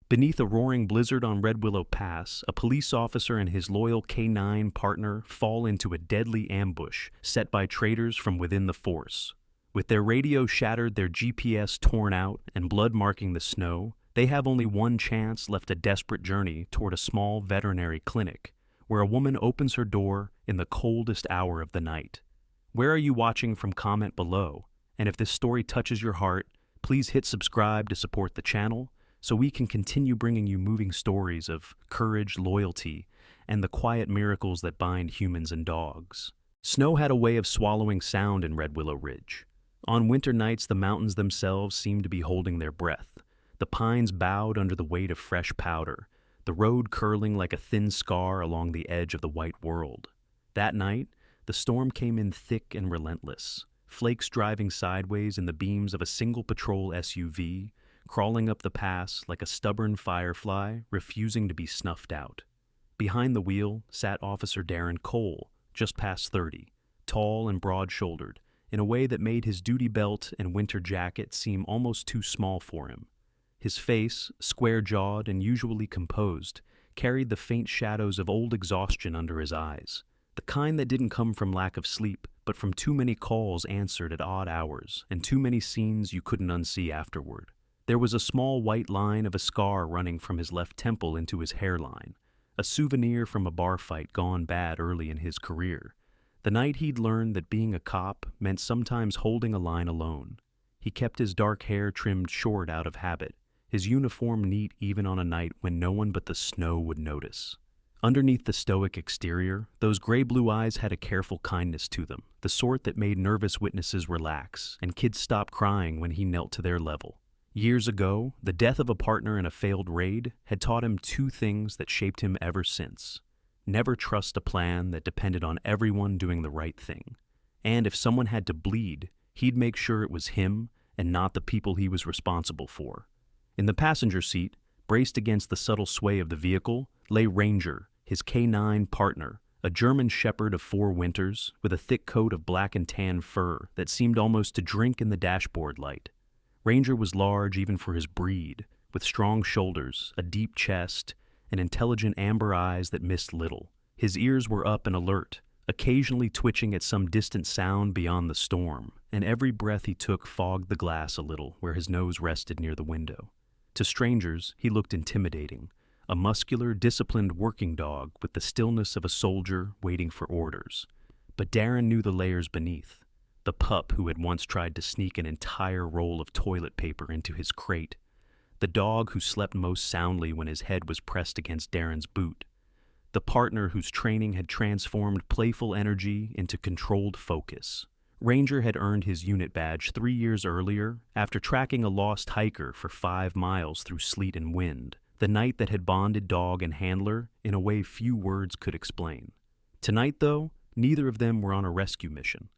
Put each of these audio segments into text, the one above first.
Beneath a roaring blizzard on Red Willow Pass, a police officer and his loyal K-9 partner fall into a deadly ambush set by traitors from within the force. With their radio shattered, their GPS torn out, and blood marking the snow, they have only one chance left: a desperate journey toward a small veterinary clinic, where a woman opens her door in the coldest hour of the night. Where are you watching from? Comment below. And if this story touches your heart, please hit subscribe to support the channel, so we can continue bringing you moving stories of courage, loyalty, and the quiet miracles that bind humans and dogs. Snow had a way of swallowing sound in Red Willow Ridge. On winter nights, the mountains themselves seemed to be holding their breath. The pines bowed under the weight of fresh powder, the road curling like a thin scar along the edge of the white world. That night, the storm came in thick and relentless, flakes driving sideways in the beams of a single patrol SUV, crawling up the pass like a stubborn firefly refusing to be snuffed out. Behind the wheel sat Officer Darren Cole, just past 30, tall and broad-shouldered, in a way that made his duty belt and winter jacket seem almost too small for him. His face, square-jawed and usually composed, carried the faint shadows of old exhaustion under his eyes, the kind that didn't come from lack of sleep, but from too many calls answered at odd hours and too many scenes you couldn't unsee afterward. There was a small white line of a scar running from his left temple into his hairline, a souvenir from a bar fight gone bad early in his career. The night he'd learned that being a cop meant sometimes holding a line alone. He kept his dark hair trimmed short out of habit, his uniform neat even on a night when no one but the snow would notice. Underneath the stoic exterior, those gray-blue eyes had a careful kindness to them, the sort that made nervous witnesses relax and kids stop crying when he knelt to their level. Years ago, the death of a partner in a failed raid had taught him two things that shaped him ever since. Never trust a plan that depended on everyone doing the right thing. And if someone had to bleed, he'd make sure it was him and not the people he was responsible for. In the passenger seat, braced against the subtle sway of the vehicle, lay Ranger, his K-9 partner, a German shepherd of 4 winters, with a thick coat of black and tan fur that seemed almost to drink in the dashboard light. Ranger was large even for his breed, with strong shoulders, a deep chest, and intelligent amber eyes that missed little. His ears were up and alert, occasionally twitching at some distant sound beyond the storm, and every breath he took fogged the glass a little where his nose rested near the window. To strangers, he looked intimidating, a muscular, disciplined working dog with the stillness of a soldier waiting for orders. But Darren knew the layers beneath. The pup who had once tried to sneak an entire roll of toilet paper into his crate. The dog who slept most soundly when his head was pressed against Darren's boot. The partner whose training had transformed playful energy into controlled focus. Ranger had earned his unit badge 3 years earlier after tracking a lost hiker for 5 miles through sleet and wind, the night that had bonded dog and handler in a way few words could explain. Tonight, though, neither of them were on a rescue mission.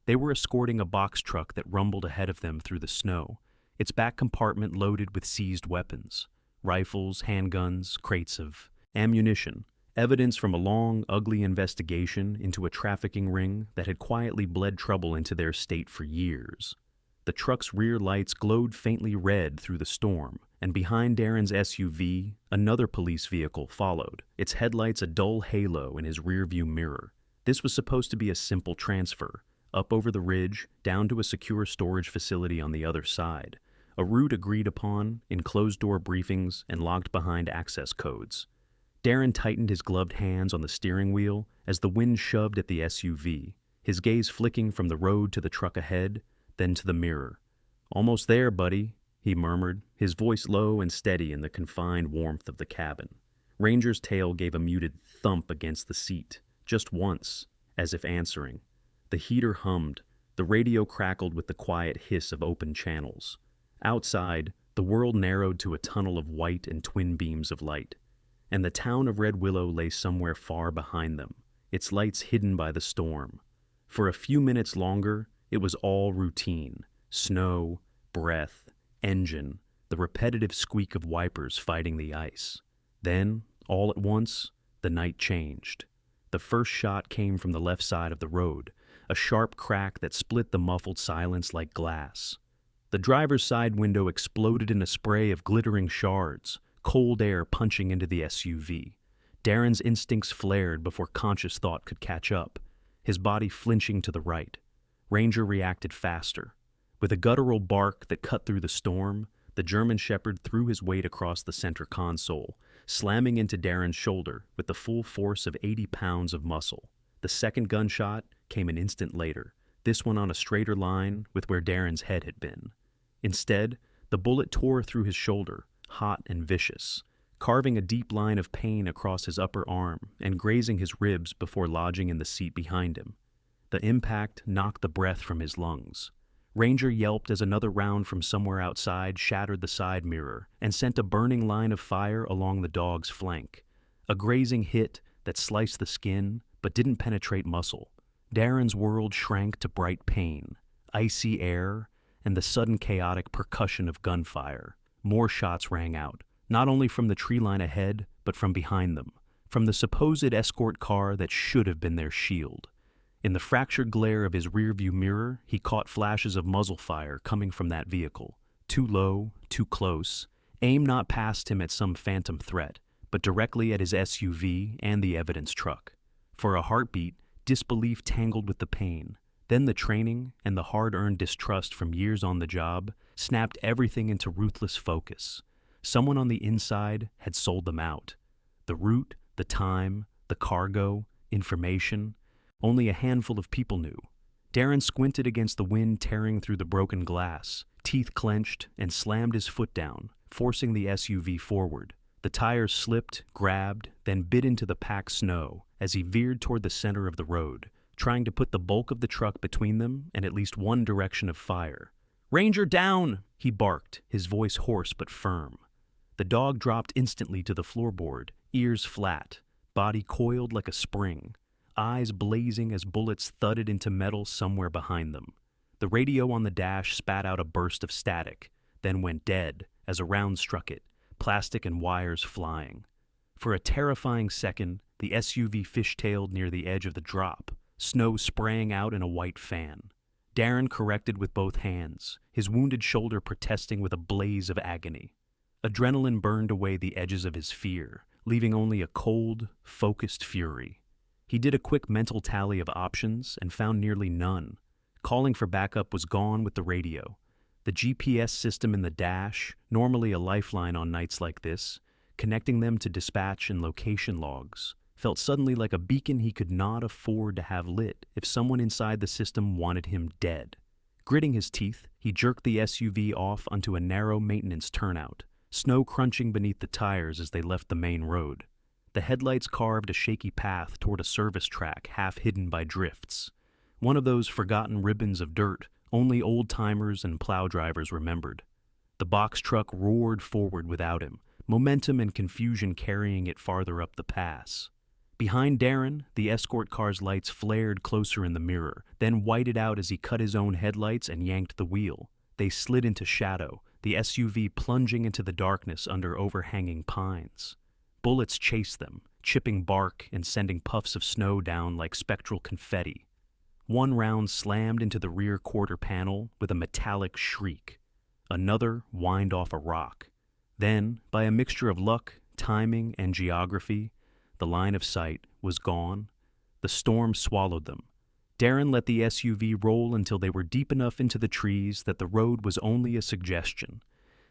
They were escorting a box truck that rumbled ahead of them through the snow, its back compartment loaded with seized weapons, rifles, handguns, crates of ammunition, evidence from a long, ugly investigation into a trafficking ring that had quietly bled trouble into their state for years. The truck's rear lights glowed faintly red through the storm, and behind Darren's SUV, another police vehicle followed, its headlights a dull halo in his rearview mirror. This was supposed to be a simple transfer, up over the ridge, down to a secure storage facility on the other side, a route agreed upon in closed-door briefings and locked behind access codes. Darren tightened his gloved hands on the steering wheel as the wind shoved at the SUV, his gaze flicking from the road to the truck ahead, then to the mirror. "Almost there, buddy," he murmured, his voice low and steady in the confined warmth of the cabin. Ranger's tail gave a muted thump against the seat, just once, as if answering. The heater hummed, the radio crackled with the quiet hiss of open channels. Outside, the world narrowed to a tunnel of white and twin beams of light, and the town of Red Willow lay somewhere far behind them, its lights hidden by the storm. For a few minutes longer, it was all routine: snow, breath, engine, the repetitive squeak of wipers fighting the ice. Then, all at once, the night changed. The first shot came from the left side of the road, a sharp crack that split the muffled silence like glass. The driver's side window exploded in a spray of glittering shards, cold air punching into the SUV. Darren's instincts flared before conscious thought could catch up, his body flinching to the right. Ranger reacted faster. With a guttural bark that cut through the storm, the German Shepherd threw his weight across the center console, slamming into Darren's shoulder with the full force of 80 pounds of muscle. The second gunshot came an instant later, this one on a straighter line with where Darren's head had been. Instead, the bullet tore through his shoulder, hot and vicious, carving a deep line of pain across his upper arm and grazing his ribs before lodging in the seat behind him. The impact knocked the breath from his lungs. Ranger yelped as another round from somewhere outside shattered the side mirror and sent a burning line of fire along the dog's flank. A grazing hit that sliced the skin but didn't penetrate muscle. Darren's world shrank to bright pain, icy air, and the sudden chaotic percussion of gunfire. More shots rang out, not only from the tree line ahead, but from behind them, from the supposed escort car that should have been their shield. In the fractured glare of his rearview mirror, he caught flashes of muzzle fire coming from that vehicle. Too low, too close, aim not past him at some phantom threat, but directly at his SUV and the evidence truck. For a heartbeat, disbelief tangled with the pain. Then the training and the hard-earned distrust from years on the job snapped everything into ruthless focus. Someone on the inside had sold them out. The route, the time, the cargo, information. Only a handful of people knew. Darren squinted against the wind tearing through the broken glass, teeth clenched, and slammed his foot down, forcing the SUV forward. The tires slipped, grabbed, then bit into the packed snow as he veered toward the center of the road, trying to put the bulk of the truck between them and at least one direction of fire. "Ranger down!" he barked, his voice hoarse but firm. The dog dropped instantly to the floorboard, ears flat, body coiled like a spring, eyes blazing as bullets thudded into metal somewhere behind them. The radio on the dash spat out a burst of static, then went dead as a round struck it, plastic and wires flying. For a terrifying second, the SUV fishtailed near the edge of the drop, snow spraying out in a white fan. Darren corrected with both hands, his wounded shoulder protesting with a blaze of agony. Adrenaline burned away the edges of his fear, leaving only a cold, focused fury. He did a quick mental tally of options and found nearly none. Calling for backup was gone with the radio. The GPS system in the dash, normally a lifeline on nights like this, connecting them to dispatch and location logs, felt suddenly like a beacon he could not afford to have lit if someone inside the system wanted him dead. Gritting his teeth, he jerked the SUV off onto a narrow maintenance turnout, snow crunching beneath the tires as they left the main road. The headlights carved a shaky path toward a service track half hidden by drifts, one of those forgotten ribbons of dirt only old-timers and plow drivers remembered. The box truck roared forward without him, momentum and confusion carrying it farther up the pass. Behind Darren, the escort car's lights flared closer in the mirror, then whited out as he cut his own headlights and yanked the wheel. They slid into shadow, the SUV plunging into the darkness under overhanging pines. Bullets chased them, chipping bark and sending puffs of snow down like spectral confetti. One round slammed into the rear quarter panel with a metallic shriek. Another whined off a rock. Then, by a mixture of luck, timing, and geography, the line of sight was gone. The storm swallowed them. Darren let the SUV roll until they were deep enough into the trees that the road was only a suggestion,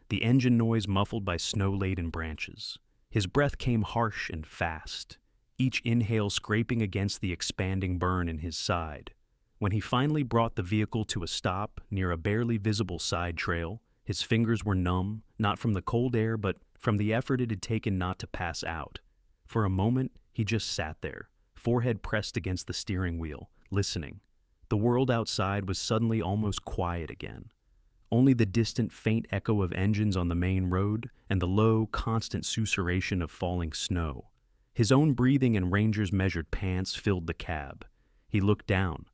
the engine noise muffled by snow-laden branches. His breath came harsh and fast, each inhale scraping against the expanding burn in his side. When he finally brought the vehicle to a stop near a barely visible side trail, his fingers were numb, not from the cold air, but from the effort it had taken not to pass out. For a moment, he just sat there, forehead pressed against the steering wheel, listening. The world outside was suddenly almost quiet again. Only the distant, faint echo of engines on the main road and the low, constant susurration of falling snow. His own breathing and Ranger's measured pants filled the cab. He looked down.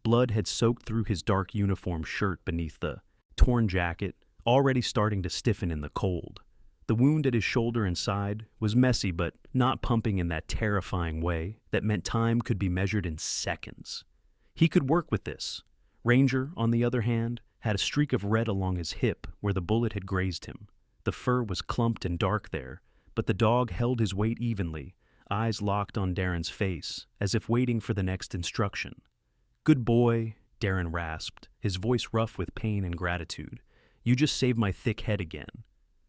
Blood had soaked through his dark uniform shirt beneath the torn jacket, already starting to stiffen in the cold. The wound at his shoulder and side was messy but not pumping in that terrifying way that meant time could be measured in seconds. He could work with this. Ranger, on the other hand, had a streak of red along his hip where the bullet had grazed him. The fur was clumped and dark there, but the dog held his weight evenly, eyes locked on Darren's face, as if waiting for the next instruction. "Good boy," Darren rasped, his voice rough with pain and gratitude. "You just saved my thick head again."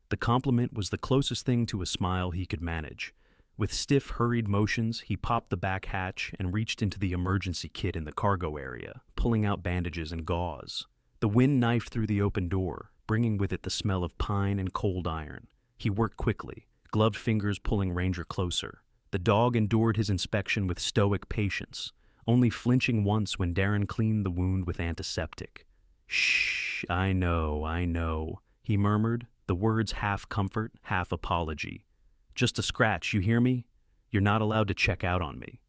The compliment was the closest thing to a smile he could manage. With stiff, hurried motions, he popped the back hatch and reached into the emergency kit in the cargo area, pulling out bandages and gauze. The wind knifed through the open door, bringing with it the smell of pine and cold iron. He worked quickly, gloved fingers pulling Ranger closer. The dog endured his inspection with stoic patience, only flinching once when Darren cleaned the wound with antiseptic. "Shh, I know," he murmured, the words half comfort, half apology. "Just a scratch, you hear me? You're not allowed to check out on me."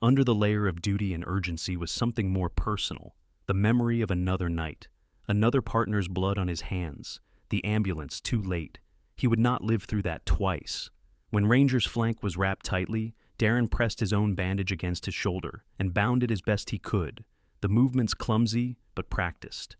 Under the layer of duty and urgency was something more personal, the memory of another night, another partner's blood on his hands, the ambulance too late. He would not live through that twice. When Ranger's flank was wrapped tightly, Darren pressed his own bandage against his shoulder and bound it as best he could, the movements clumsy but practiced.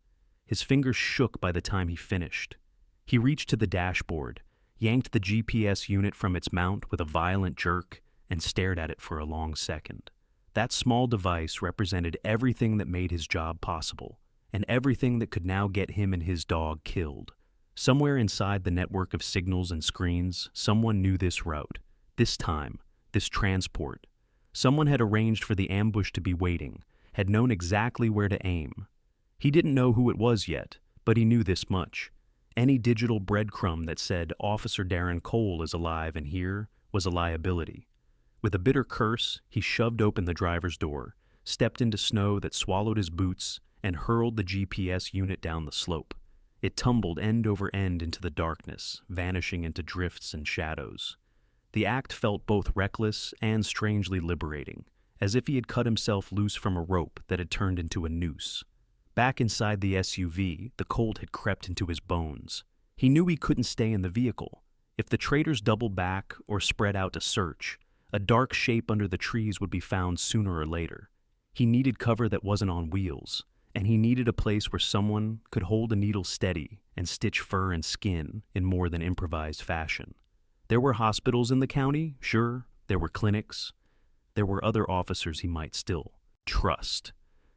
His fingers shook by the time he finished. He reached to the dashboard, yanked the GPS unit from its mount with a violent jerk, and stared at it for a long second. That small device represented everything that made his job possible, and everything that could now get him and his dog killed. Somewhere inside the network of signals and screens, someone knew this route, this time, this transport. Someone had arranged for the ambush to be waiting, had known exactly where to aim. He didn't know who it was yet, but he knew this much. Any digital breadcrumb that said Officer Darren Cole is alive and here was a liability. With a bitter curse, he shoved open the driver's door, stepped into snow that swallowed his boots, and hurled the GPS unit down the slope. It tumbled end over end into the darkness, vanishing into drifts and shadows. The act felt both reckless and strangely liberating, as if he had cut himself loose from a rope that had turned into a noose. Back inside the SUV, the cold had crept into his bones. He knew he couldn't stay in the vehicle. If the traitors doubled back or spread out to search, a dark shape under the trees would be found sooner or later. He needed cover that wasn't on wheels, and he needed a place where someone could hold a needle steady and stitch fur and skin in more than improvised fashion. There were hospitals in the county, sure. There were clinics. There were other officers he might still trust.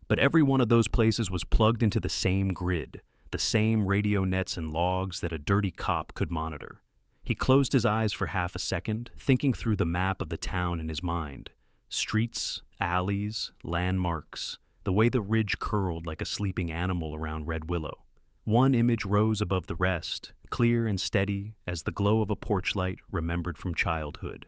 But every one of those places was plugged into the same grid, the same radio nets and logs that a dirty cop could monitor. He closed his eyes for half a second, thinking through the map of the town in his mind. Streets, alleys, landmarks, the way the ridge curled like a sleeping animal around Red Willow. One image rose above the rest, clear and steady as the glow of a porch light remembered from childhood.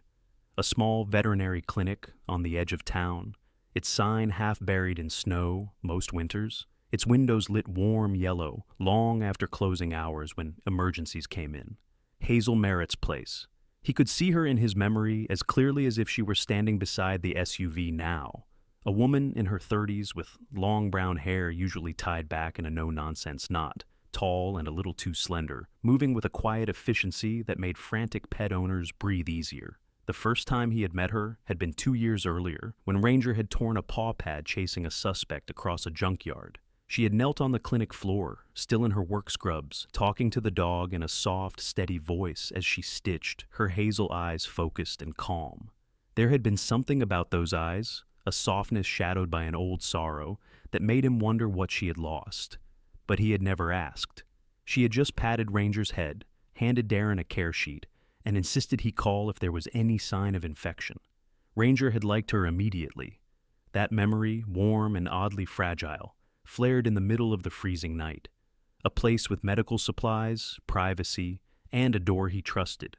A small veterinary clinic on the edge of town, its sign half buried in snow most winters, its windows lit warm yellow long after closing hours when emergencies came in. Hazel Merritt's place. He could see her in his memory as clearly as if she were standing beside the SUV now. A woman in her 30s with long brown hair usually tied back in a no-nonsense knot, tall and a little too slender, moving with a quiet efficiency that made frantic pet owners breathe easier. The first time he had met her had been 2 years earlier, when Ranger had torn a paw pad chasing a suspect across a junkyard. She had knelt on the clinic floor, still in her work scrubs, talking to the dog in a soft, steady voice as she stitched, her hazel eyes focused and calm. There had been something about those eyes, a softness shadowed by an old sorrow, that made him wonder what she had lost. But he had never asked. She had just patted Ranger's head, handed Darren a care sheet, and insisted he call if there was any sign of infection. Ranger had liked her immediately. That memory, warm and oddly fragile, flared in the middle of the freezing night. A place with medical supplies, privacy, and a door he trusted.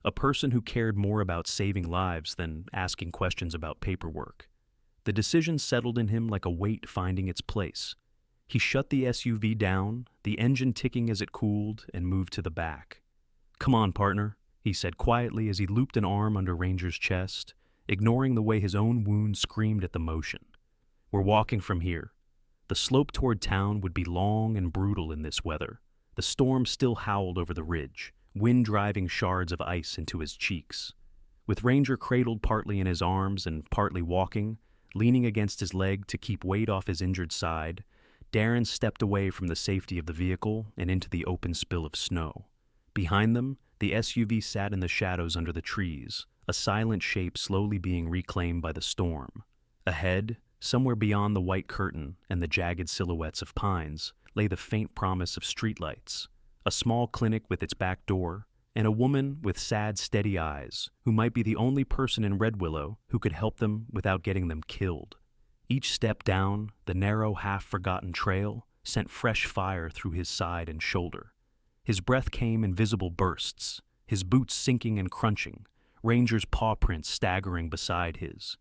A person who cared more about saving lives than asking questions about paperwork. The decision settled in him like a weight finding its place. He shut the SUV down, the engine ticking as it cooled, and moved to the back. "Come on, partner," he said quietly as he looped an arm under Ranger's chest, ignoring the way his own wound screamed at the motion. "We're walking from here." The slope toward town would be long and brutal in this weather. The storm still howled over the ridge, wind driving shards of ice into his cheeks. With Ranger cradled partly in his arms and partly walking, leaning against his leg to keep weight off his injured side, Darren stepped away from the safety of the vehicle and into the open spill of snow. Behind them, The SUV sat in the shadows under the trees, a silent shape slowly being reclaimed by the storm. Ahead, somewhere beyond the white curtain and the jagged silhouettes of pines, lay the faint promise of streetlights, a small clinic with its back door, and a woman with sad, steady eyes who might be the only person in Red Willow who could help them without getting them killed. Each step down the narrow, half-forgotten trail sent fresh fire through his side and shoulder. His breath came in visible bursts, his boots sinking and crunching, Ranger's paw prints staggering beside his.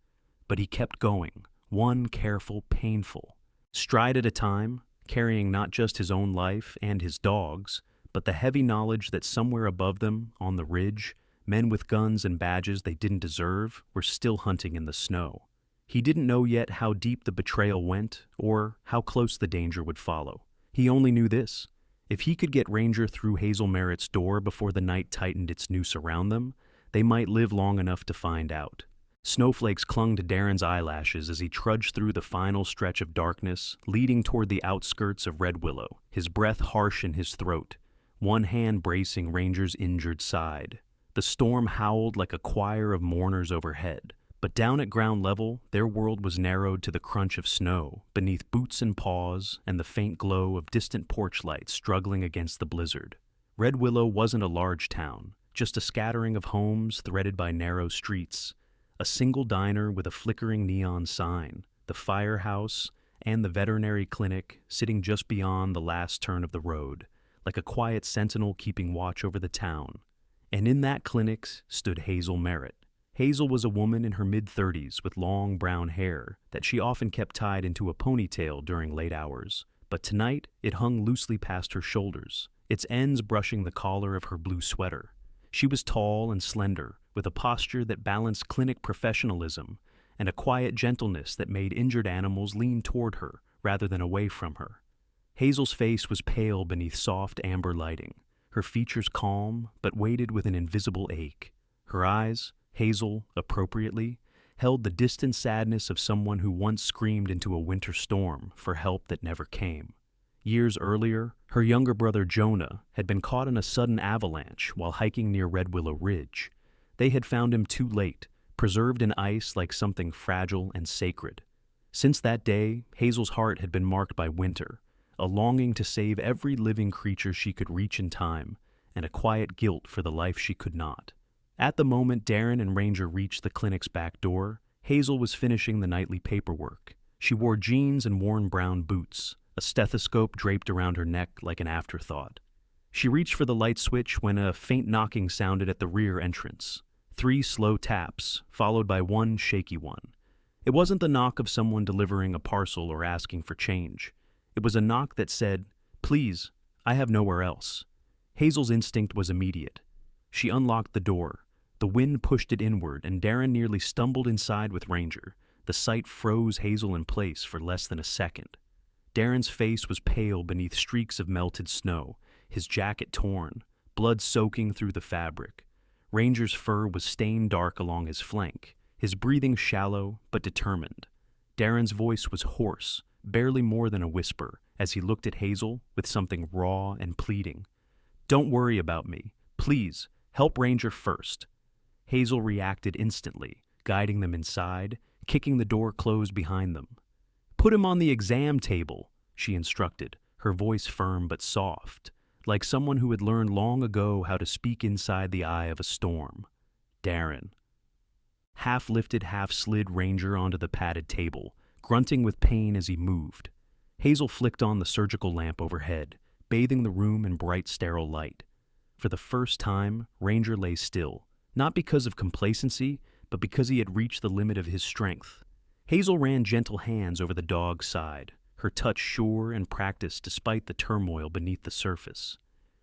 But he kept going, one careful, painful stride at a time, carrying not just his own life and his dog's, but the heavy knowledge that somewhere above them, on the ridge, men with guns and badges they didn't deserve were still hunting in the snow. He didn't know yet how deep the betrayal went or how close the danger would follow. He only knew this. If he could get Ranger through Hazel Merritt's door before the night tightened its noose around them, they might live long enough to find out. Snowflakes clung to Darren's eyelashes as he trudged through the final stretch of darkness, leading toward the outskirts of Red Willow, his breath harsh in his throat, one hand bracing Ranger's injured side. The storm howled like a choir of mourners overhead, but down at ground level, their world was narrowed to the crunch of snow beneath boots and paws and the faint glow of distant porch lights struggling against the blizzard. Red Willow wasn't a large town, just a scattering of homes threaded by narrow streets, a single diner with a flickering neon sign, the firehouse, and the veterinary clinic sitting just beyond the last turn of the road, like a quiet sentinel keeping watch over the town. And in that clinic stood Hazel Merritt. Hazel was a woman in her mid-30s with long brown hair that she often kept tied into a ponytail during late hours, but tonight it hung loosely past her shoulders, its ends brushing the collar of her blue sweater. She was tall and slender, with a posture that balanced clinic professionalism and a quiet gentleness that made injured animals lean toward her rather than away from her. Hazel's face was pale beneath soft amber lighting, her features calm but weighted with an invisible ache. Her eyes, Hazel, appropriately, held the distant sadness of someone who once screamed into a winter storm for help that never came. Years earlier, her younger brother Jonah had been caught in a sudden avalanche while hiking near Red Willow Ridge. They had found him too late, preserved in ice like something fragile and sacred. Since that day, Hazel's heart had been marked by winter, a longing to save every living creature she could reach in time, and a quiet guilt for the life she could not. At the moment Darren and Ranger reached the clinic's back door, Hazel was finishing the nightly paperwork. She wore jeans and worn brown boots, a stethoscope draped around her neck like an afterthought. She reached for the light switch when a faint knocking sounded at the rear entrance. 3 slow taps, followed by one shaky one. It wasn't the knock of someone delivering a parcel or asking for change. It was a knock that said, "Please, I have nowhere else." Hazel's instinct was immediate. She unlocked the door. The wind pushed it inward, and Darren nearly stumbled inside with Ranger. The sight froze Hazel in place for less than a second. Darren's face was pale beneath streaks of melted snow, his jacket torn, blood soaking through the fabric. Ranger's fur was stained dark along his flank, his breathing shallow but determined. Darren's voice was hoarse, barely more than a whisper, as he looked at Hazel with something raw and pleading. "Don't worry about me. Please, help Ranger first." Hazel reacted instantly, guiding them inside, kicking the door closed behind them. "Put him on the exam table," she instructed, her voice firm but soft, like someone who had learned long ago how to speak inside the eye of a storm. Darren. Half lifted, half slid Ranger onto the padded table, grunting with pain as he moved. Hazel flicked on the surgical lamp overhead, bathing the room in bright, sterile light. For the first time, Ranger lay still, not because of complacency, but because he had reached the limit of his strength. Hazel ran gentle hands over the dog's side, her touch sure and practiced despite the turmoil beneath the surface.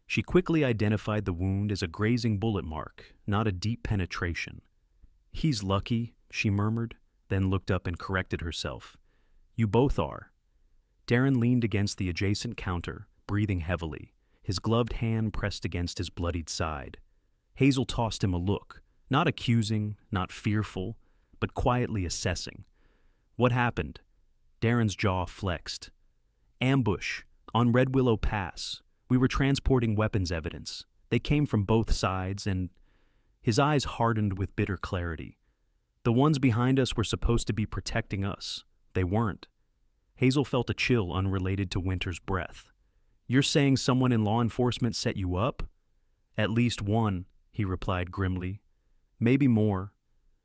She quickly identified the wound as a grazing bullet mark, not a deep penetration. "He's lucky," she murmured, then looked up and corrected herself. "You both are." Darren leaned against the adjacent counter, breathing heavily, his gloved hand pressed against his bloodied side. Hazel tossed him a look, not accusing, not fearful, but quietly assessing. "What happened?" Darren's jaw flexed. "Ambush, on Red Willow Pass. We were transporting weapons evidence. They came from both sides, and his eyes hardened with bitter clarity. The ones behind us were supposed to be protecting us. They weren't. Hazel felt a chill unrelated to Winter's breath. "You're saying someone in law enforcement set you up?" "At least one," he replied grimly. "Maybe more."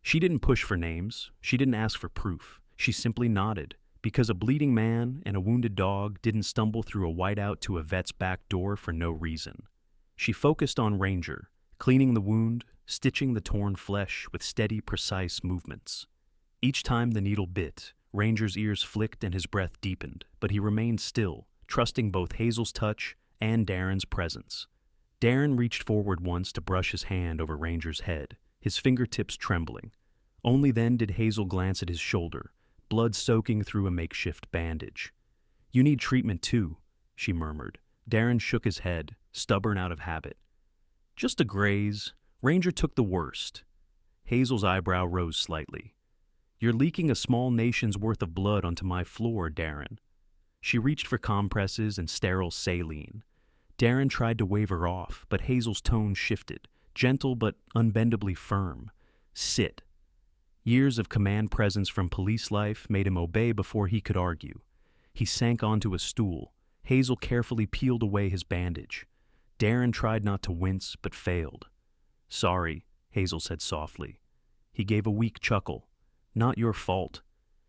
She didn't push for names. She didn't ask for proof. She simply nodded, because a bleeding man and a wounded dog didn't stumble through a whiteout to a vet's back door for no reason. She focused on Ranger, cleaning the wound, stitching the torn flesh with steady, precise movements. Each time the needle bit, Ranger's ears flicked and his breath deepened, but he remained still, trusting both Hazel's touch and Darren's presence. Darren reached forward once to brush his hand over Ranger's head, his fingertips trembling. Only then did Hazel glance at his shoulder, blood soaking through a makeshift bandage. "You need treatment too," she murmured. Darren shook his head, stubborn out of habit. "Just a graze. Ranger took the worst." Hazel's eyebrow rose slightly. "You're leaking a small nation's worth of blood onto my floor, Darren." She reached for compresses and sterile saline. Darren tried to wave her off, but Hazel's tone shifted, gentle but unbendably firm. "Sit." Years of command presence from police life made him obey before he could argue. He sank onto a stool. Hazel carefully peeled away his bandage. Darren tried not to wince, but failed. "Sorry," Hazel said softly. He gave a weak chuckle. "Not your fault."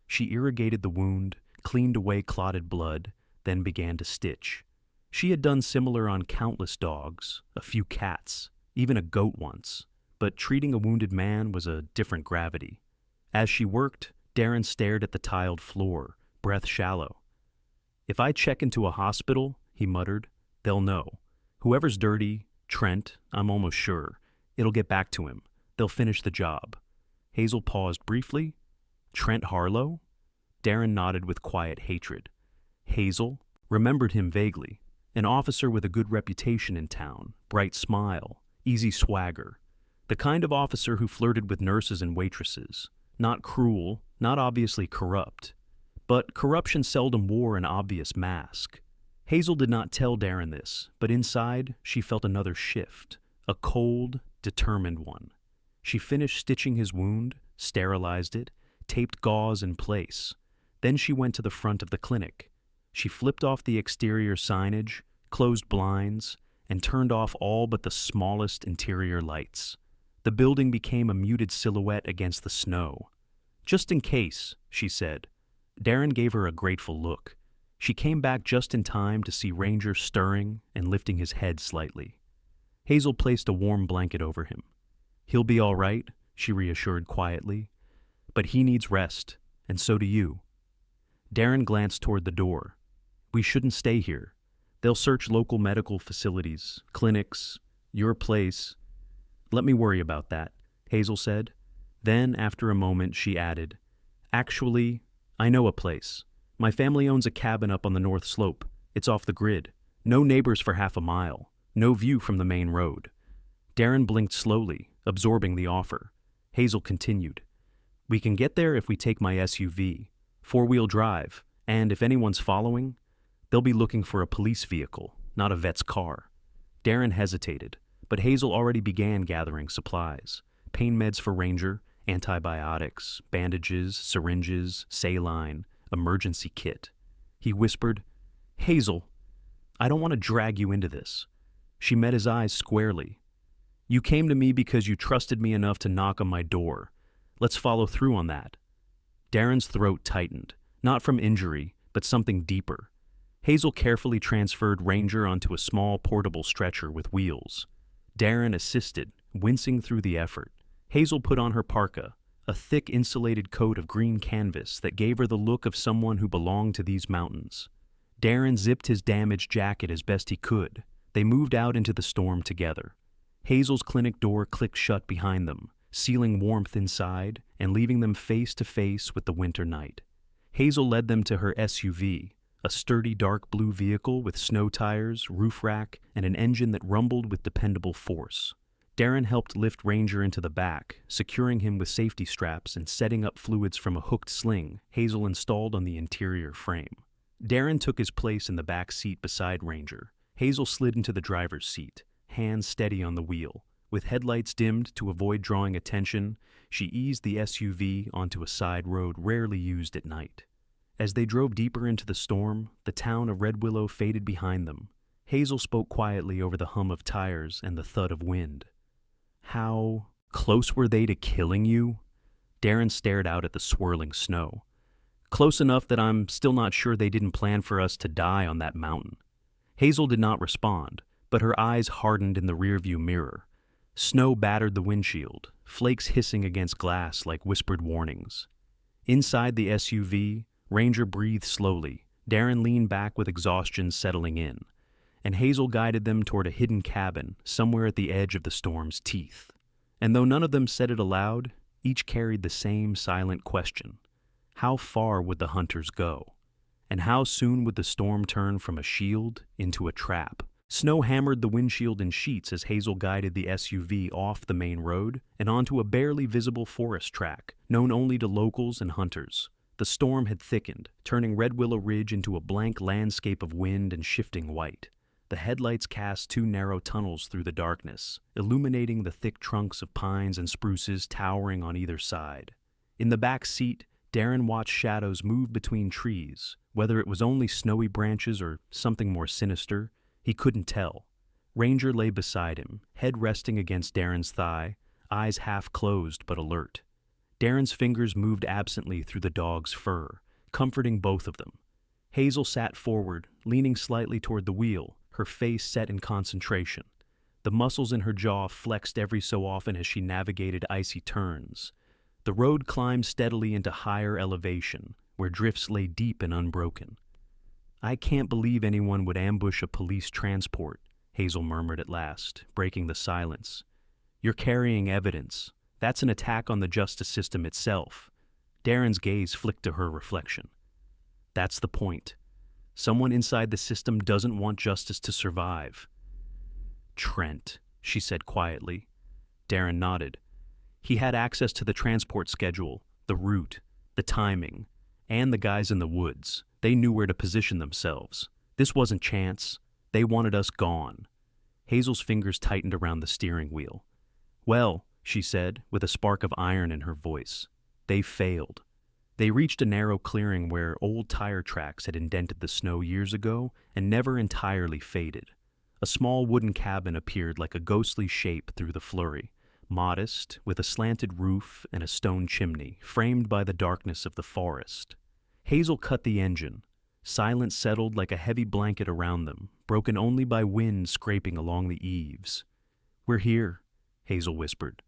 She irrigated the wound, cleaned away clotted blood, then began to stitch. She had done similar on countless dogs, a few cats, even a goat once, but treating a wounded man was a different gravity. As she worked, Darren stared at the tiled floor, breath shallow. "If I check into a hospital," he muttered, "they'll know. Whoever's dirty, Trent, I'm almost sure, it'll get back to him. They'll finish the job." Hazel paused briefly. "Trent Harlow?" Darren nodded with quiet hatred. Hazel remembered him vaguely. An officer with a good reputation in town, bright smile, easy swagger. The kind of officer who flirted with nurses and waitresses. Not cruel, not obviously corrupt. But corruption seldom wore an obvious mask. Hazel did not tell Darren this, but inside she felt another shift, a cold, determined one. She finished stitching his wound, sterilized it, taped gauze in place. Then she went to the front of the clinic. She flipped off the exterior signage, closed blinds, and turned off all but the smallest interior lights. The building became a muted silhouette against the snow. "Just in case," she said. Darren gave her a grateful look. She came back just in time to see Ranger stirring and lifting his head slightly. Hazel placed a warm blanket over him. "He'll be all right," she reassured quietly. "But he needs rest, and so do you." Darren glanced toward the door. "We shouldn't stay here. They'll search local medical facilities, clinics, your place." "Let me worry about that," Hazel said. Then, after a moment, she added, "Actually, I know a place. My family owns a cabin up on the north slope. It's off the grid. No neighbors for half a mile. No view from the main road." Darren blinked slowly, absorbing the offer. Hazel continued, "We can get there if we take my SUV, four-wheel drive, and if anyone's following, they'll be looking for a police vehicle, not a vet's car." Darren hesitated, but Hazel already began gathering supplies. Pain meds for Ranger, antibiotics, bandages, syringes, saline, emergency kit. He whispered, "Hazel, I don't want to drag you into this." She met his eyes squarely. "You came to me because you trusted me enough to knock on my door. Let's follow through on that." Darren's throat tightened, not from injury, but something deeper. Hazel carefully transferred Ranger onto a small portable stretcher with wheels. Darren assisted, wincing through the effort. Hazel put on her parka, a thick insulated coat of green canvas that gave her the look of someone who belonged to these mountains. Darren zipped his damaged jacket as best he could. They moved out into the storm together. Hazel's clinic door clicked shut behind them, sealing warmth inside and leaving them face to face with the winter night. Hazel led them to her SUV, a sturdy dark blue vehicle with snow tires, roof rack, and an engine that rumbled with dependable force. Darren helped lift Ranger into the back, securing him with safety straps and setting up fluids from a hooked sling Hazel installed on the interior frame. Darren took his place in the back seat beside Ranger. Hazel slid into the driver's seat, hands steady on the wheel. With headlights dimmed to avoid drawing attention, she eased the SUV onto a side road rarely used at night. As they drove deeper into the storm, the town of Red Willow faded behind them. Hazel spoke quietly over the hum of tires and the thud of wind. "How close were they to killing you?" Darren stared out at the swirling snow. "Close enough that I'm still not sure they didn't plan for us to die on that mountain." Hazel did not respond, but her eyes hardened in the rearview mirror. Snow battered the windshield, flakes hissing against glass like whispered warnings. Inside the SUV, Ranger breathed slowly. Darren leaned back with exhaustion settling in, and Hazel guided them toward a hidden cabin somewhere at the edge of the storm's teeth. And though none of them said it aloud, each carried the same silent question. How far would the hunters go? And how soon would the storm turn from a shield into a trap? Snow hammered the windshield in sheets as Hazel guided the SUV off the main road and onto a barely visible forest track, known only to locals and hunters. The storm had thickened, turning Red Willow Ridge into a blank landscape of wind and shifting white. The headlights cast two narrow tunnels through the darkness, illuminating the thick trunks of pines and spruces towering on either side. In the back seat, Darren watched shadows move between trees. Whether it was only snowy branches or something more sinister, he couldn't tell. Ranger lay beside him, head resting against Darren's thigh, eyes half closed but alert. Darren's fingers moved absently through the dog's fur, comforting both of them. Hazel sat forward, leaning slightly toward the wheel, her face set in concentration. The muscles in her jaw flexed every so often as she navigated icy turns. The road climbed steadily into higher elevation, where drifts lay deep and unbroken. "I can't believe anyone would ambush a police transport," Hazel murmured at last, breaking the silence. "You're carrying evidence. That's an attack on the justice system itself." Darren's gaze flicked to her reflection. "That's the point. Someone inside the system doesn't want justice to survive." "Trent," she said quietly. Darren nodded. He had access to the transport schedule, the route, the timing, and the guys in the woods. They knew where to position themselves. This wasn't chance. They wanted us gone. Hazel's fingers tightened around the steering wheel. "Well," she said, with a spark of iron in her voice, "they failed." They reached a narrow clearing where old tire tracks had indented the snow years ago and never entirely faded. A small wooden cabin appeared like a ghostly shape through the flurry, modest, with a slanted roof and a stone chimney, framed by the darkness of the forest. Hazel cut the engine. Silence settled like a heavy blanket around them, broken only by wind scraping along the eaves. "We're here," Hazel whispered.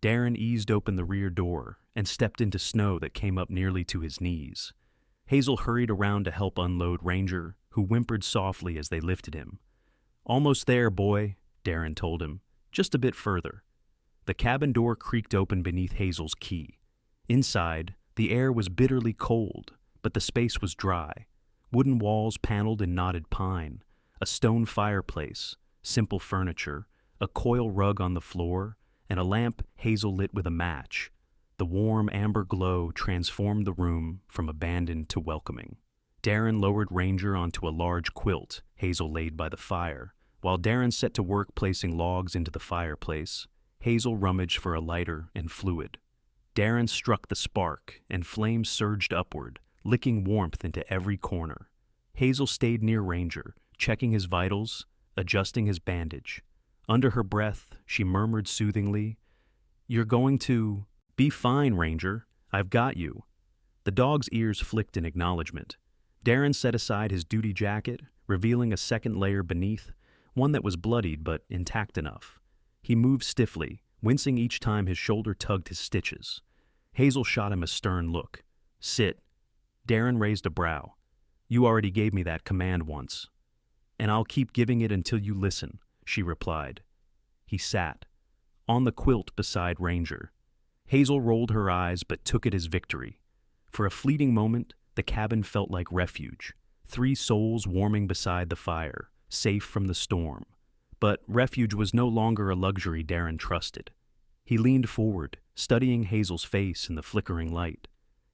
Darren eased open the rear door and stepped into snow that came up nearly to his knees. Hazel hurried around to help unload Ranger, who whimpered softly as they lifted him. "Almost there, boy," Darren told him. "Just a bit further." The cabin door creaked open beneath Hazel's key. Inside, the air was bitterly cold, but the space was dry. Wooden walls paneled in knotted pine, a stone fireplace, simple furniture, a coil rug on the floor, and a lamp Hazel lit with a match. The warm amber glow transformed the room from abandoned to welcoming. Darren lowered Ranger onto a large quilt Hazel laid by the fire. While Darren set to work placing logs into the fireplace, Hazel rummaged for a lighter and fluid. Darren struck the spark, and flames surged upward, licking warmth into every corner. Hazel stayed near Ranger, checking his vitals, adjusting his bandage. Under her breath, she murmured soothingly, "You're going to be fine, Ranger. I've got you." The dog's ears flicked in acknowledgement. Darren set aside his duty jacket, revealing a second layer beneath, one that was bloodied but intact enough. He moved stiffly, wincing each time his shoulder tugged his stitches. Hazel shot him a stern look. "Sit." Darren raised a brow. "You already gave me that command once." "And I'll keep giving it until you listen," she replied. He sat, on the quilt beside Ranger. Hazel rolled her eyes but took it as victory. For a fleeting moment, the cabin felt like refuge. 3 souls warming beside the fire, safe from the storm. But refuge was no longer a luxury Darren trusted. He leaned forward, studying Hazel's face in the flickering light.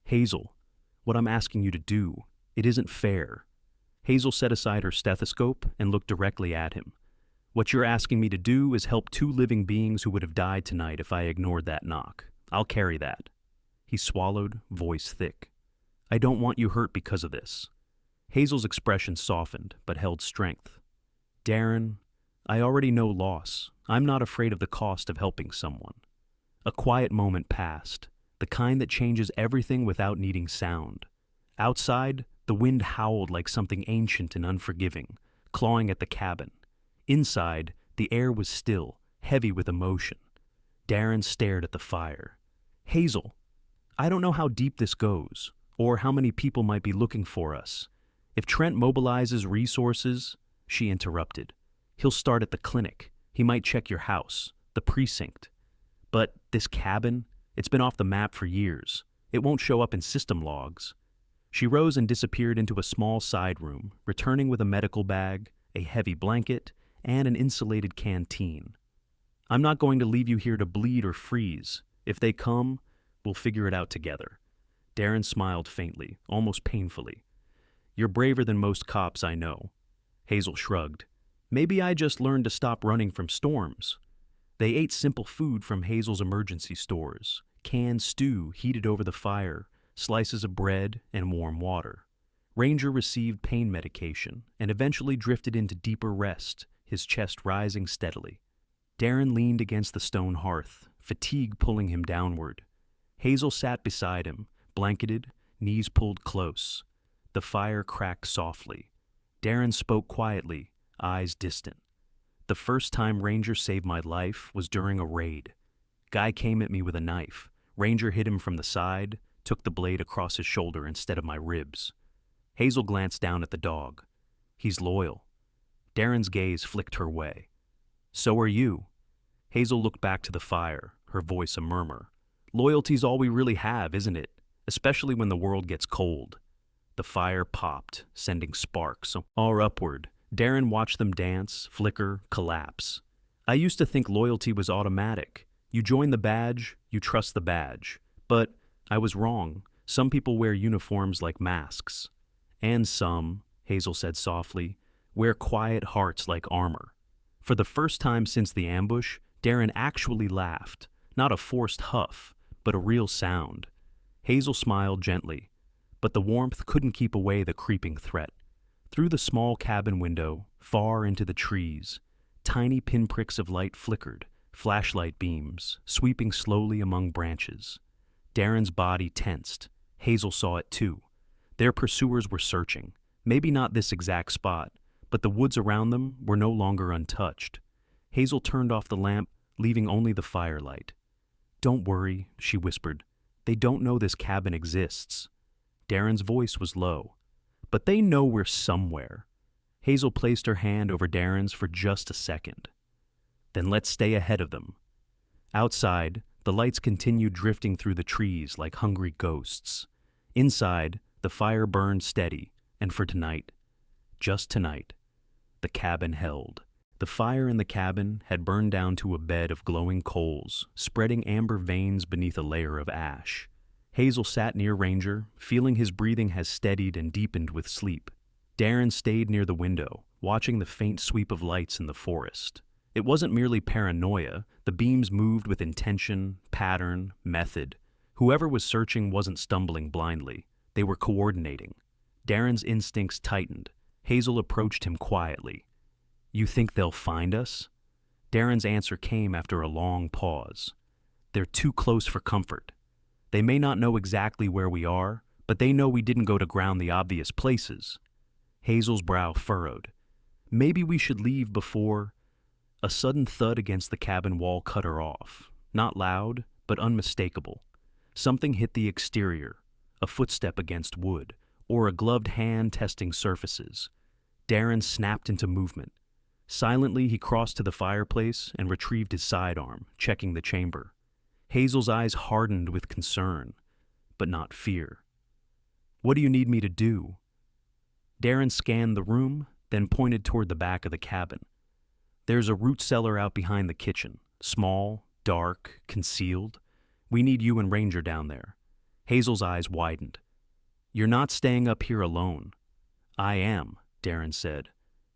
"Hazel, what I'm asking you to do, it isn't fair." Hazel set aside her stethoscope and looked directly at him. What you're asking me to do is help two living beings who would have died tonight if I ignored that knock. I'll carry that. He swallowed, voice thick. I don't want you hurt because of this. Hazel's expression softened, but held strength. Darren, I already know loss. I'm not afraid of the cost of helping someone. A quiet moment passed, the kind that changes everything without needing sound. Outside, the wind howled like something ancient and unforgiving, clawing at the cabin. Inside, the air was still, heavy with emotion. Darren stared at the fire. Hazel, I don't know how deep this goes, or how many people might be looking for us. If Trent mobilizes resources, she interrupted. He'll start at the clinic. He might check your house, the precinct. But this cabin, it's been off the map for years. It won't show up in system logs. She rose and disappeared into a small side room, returning with a medical bag, a heavy blanket, and an insulated canteen. I'm not going to leave you here to bleed or freeze. If they come, we'll figure it out together. Darren smiled faintly, almost painfully. You're braver than most cops I know. Hazel shrugged. Maybe I just learned to stop running from storms. They ate simple food from Hazel's emergency stores, canned stew heated over the fire, slices of bread, and warm water. Ranger received pain medication and eventually drifted into deeper rest, his chest rising steadily. Darren leaned against the stone hearth, fatigue pulling him downward. Hazel sat beside him, blanketed, knees pulled close. The fire cracked softly. Darren spoke quietly, eyes distant. The first time Ranger saved my life was during a raid. Guy came at me with a knife. Ranger hit him from the side, took the blade across his shoulder instead of my ribs. Hazel glanced down at the dog. He's loyal. Darren's gaze flicked her way. So are you. Hazel looked back to the fire, her voice a murmur. Loyalty's all we really have, isn't it? Especially when the world gets cold. The fire popped, sending sparks all upward. Darren watched them dance, flicker, collapse. I used to think loyalty was automatic. You join the badge, you trust the badge. But I was wrong. Some people wear uniforms like masks. And some, Hazel said softly, wear quiet hearts like armor. For the first time since the ambush, Darren actually laughed. Not a forced huff, but a real sound. Hazel smiled gently, but the warmth couldn't keep away the creeping threat. Through the small cabin window, far into the trees, tiny pinpricks of light flickered, flashlight beams, sweeping slowly among branches. Darren's body tensed. Hazel saw it too. Their pursuers were searching, maybe not this exact spot, but the woods around them were no longer untouched. Hazel turned off the lamp, leaving only the firelight. Don't worry, she whispered. They don't know this cabin exists. Darren's voice was low. But they know we're somewhere. Hazel placed her hand over Darren's for just a second. Then let's stay ahead of them. Outside, the lights continued drifting through the trees like hungry ghosts. Inside, the fire burned steady, and for tonight, just tonight, the cabin held. The fire in the cabin had burned down to a bed of glowing coals, spreading amber veins beneath a layer of ash. Hazel sat near Ranger, feeling his breathing has steadied and deepened with sleep. Darren stayed near the window, watching the faint sweep of lights in the forest. It wasn't merely paranoia. The beams moved with intention, pattern, method. Whoever was searching wasn't stumbling blindly. They were coordinating. Darren's instincts tightened. Hazel approached him quietly. You think they'll find us? Darren's answer came after a long pause. They're too close for comfort. They may not know exactly where we are, but they know we didn't go to ground the obvious places. Hazel's brow furrowed. Maybe we should leave before... A sudden thud against the cabin wall cut her off. Not loud, but unmistakable. Something hit the exterior, a footstep against wood, or a gloved hand testing surfaces. Darren snapped into movement. Silently, he crossed to the fireplace and retrieved his sidearm, checking the chamber. Hazel's eyes hardened with concern, but not fear. What do you need me to do? Darren scanned the room, then pointed toward the back of the cabin. There's a root cellar out behind the kitchen, small, dark, concealed. We need you and Ranger down there. Hazel's eyes widened. You're not staying up here alone. I am, Darren said.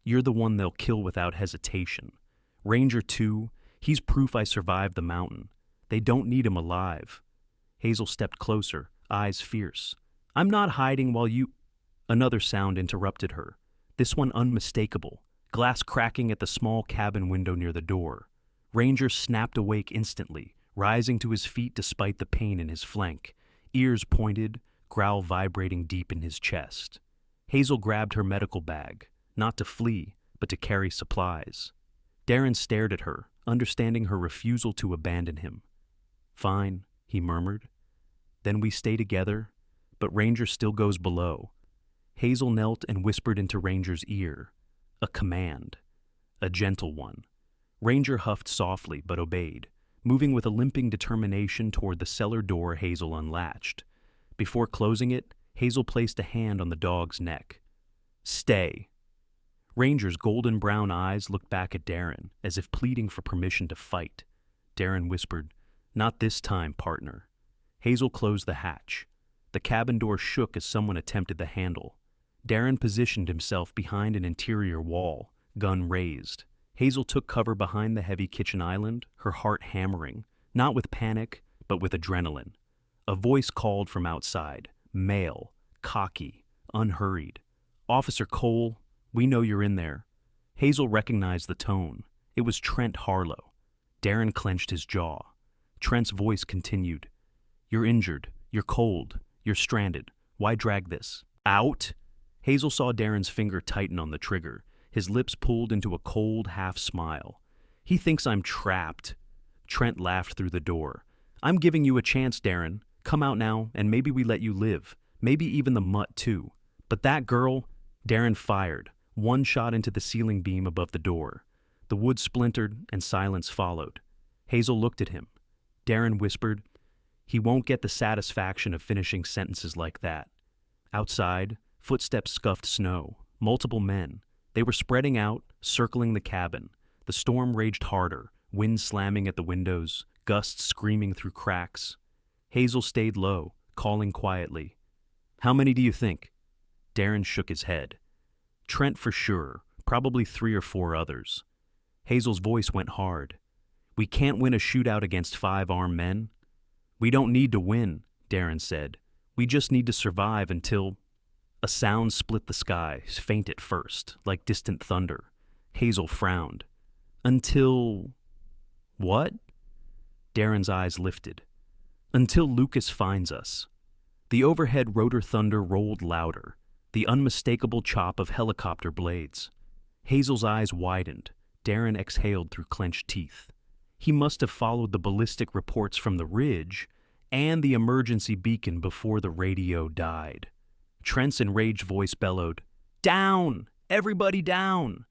You're the one they'll kill without hesitation. Ranger 2, he's proof I survived the mountain. They don't need him alive. Hazel stepped closer, eyes fierce. I'm not hiding while you... Another sound interrupted her, this one unmistakable, glass cracking at the small cabin window near the door. Ranger snapped awake instantly, rising to his feet despite the pain in his flank, ears pointed, growl vibrating deep in his chest. Hazel grabbed her medical bag, not to flee, but to carry supplies. Darren stared at her, understanding her refusal to abandon him. Fine, he murmured. Then we stay together, but Ranger still goes below. Hazel knelt and whispered into Ranger's ear. A command. A gentle one. Ranger huffed softly but obeyed, moving with a limping determination toward the cellar door Hazel unlatched. Before closing it, Hazel placed a hand on the dog's neck. Stay. Ranger's golden brown eyes looked back at Darren, as if pleading for permission to fight. Darren whispered, Not this time, partner. Hazel closed the hatch. The cabin door shook as someone attempted the handle. Darren positioned himself behind an interior wall, gun raised. Hazel took cover behind the heavy kitchen island, her heart hammering, not with panic, but with adrenaline. A voice called from outside, male, cocky, unhurried. Officer Cole, we know you're in there. Hazel recognized the tone. It was Trent Harlow. Darren clenched his jaw. Trent's voice continued. You're injured. You're cold. You're stranded. Why drag this? Out? Hazel saw Darren's finger tighten on the trigger, his lips pulled into a cold half-smile. He thinks I'm trapped. Trent laughed through the door. I'm giving you a chance, Darren. Come out now, and maybe we let you live. Maybe even the mutt, too. But that girl... Darren fired, one shot into the ceiling beam above the door. The wood splintered, and silence followed. Hazel looked at him. Darren whispered, He won't get the satisfaction of finishing sentences like that. Outside, footsteps scuffed snow. Multiple men. They were spreading out, circling the cabin. The storm raged harder, wind slamming at the windows, gusts screaming through cracks. Hazel stayed low, calling quietly. How many do you think? Darren shook his head. Trent for sure, probably 3 or 4 others. Hazel's voice went hard. We can't win a shootout against 5 armed men. We don't need to win, Darren said. We just need to survive until... A sound split the sky, faint at first, like distant thunder. Hazel frowned. Until... What? Darren's eyes lifted. Until Lucas finds us. The overhead rotor thunder rolled louder, the unmistakable chop of helicopter blades. Hazel's eyes widened. Darren exhaled through clenched teeth. He must have followed the ballistic reports from the ridge and the emergency beacon before the radio died. Trent's enraged voice bellowed, Down! Everybody down!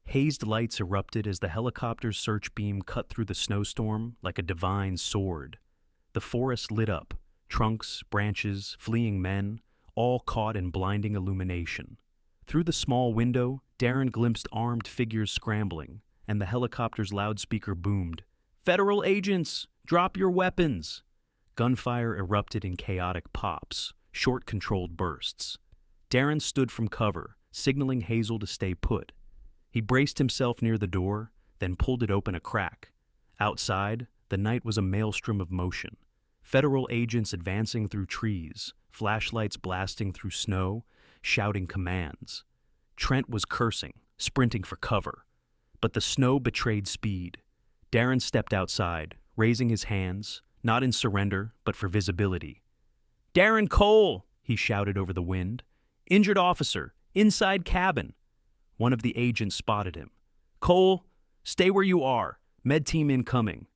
Hazed lights erupted as the helicopter's search beam cut through the snowstorm like a divine sword. The forest lit up, trunks, branches, fleeing men, all caught in blinding illumination. Through the small window, Darren glimpsed armed figures scrambling, and the helicopter's loudspeaker boomed, Federal agents! Drop your weapons! Gunfire erupted in chaotic pops, short controlled bursts. Darren stood from cover, signaling Hazel to stay put. He braced himself near the door, then pulled it open a crack. Outside, the night was a maelstrom of motion. Federal agents advancing through trees, flashlights blasting through snow, shouting commands. Trent was cursing, sprinting for cover. But the snow betrayed speed. Darren stepped outside, raising his hands, not in surrender, but for visibility. Darren Cole, he shouted over the wind. Injured officer, inside cabin. One of the agents spotted him. Cole, stay where you are. Med team incoming.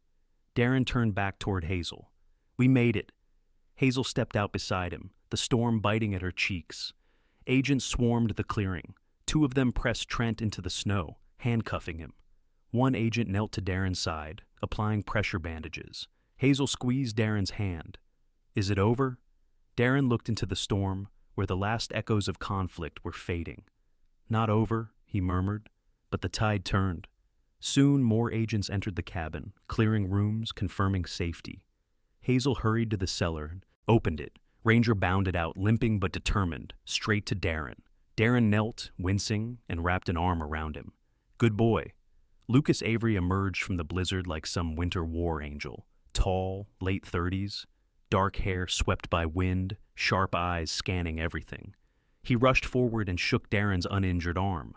Darren turned back toward Hazel. We made it. Hazel stepped out beside him, the storm biting at her cheeks. Agents swarmed the clearing. 2 of them pressed Trent into the snow, handcuffing him. One agent knelt to Darren's side, applying pressure bandages. Hazel squeezed Darren's hand. Is it over? Darren looked into the storm, where the last echoes of conflict were fading. Not over, he murmured, but the tide turned. Soon more agents entered the cabin, clearing rooms, confirming safety. Hazel hurried to the cellar and opened it. Ranger bounded out, limping but determined, straight to Darren. Darren knelt, wincing, and wrapped an arm around him. Good boy. Lucas Avery emerged from the blizzard like some winter war angel, tall, late 30s, dark hair swept by wind, sharp eyes scanning everything. He rushed forward and shook Darren's uninjured arm.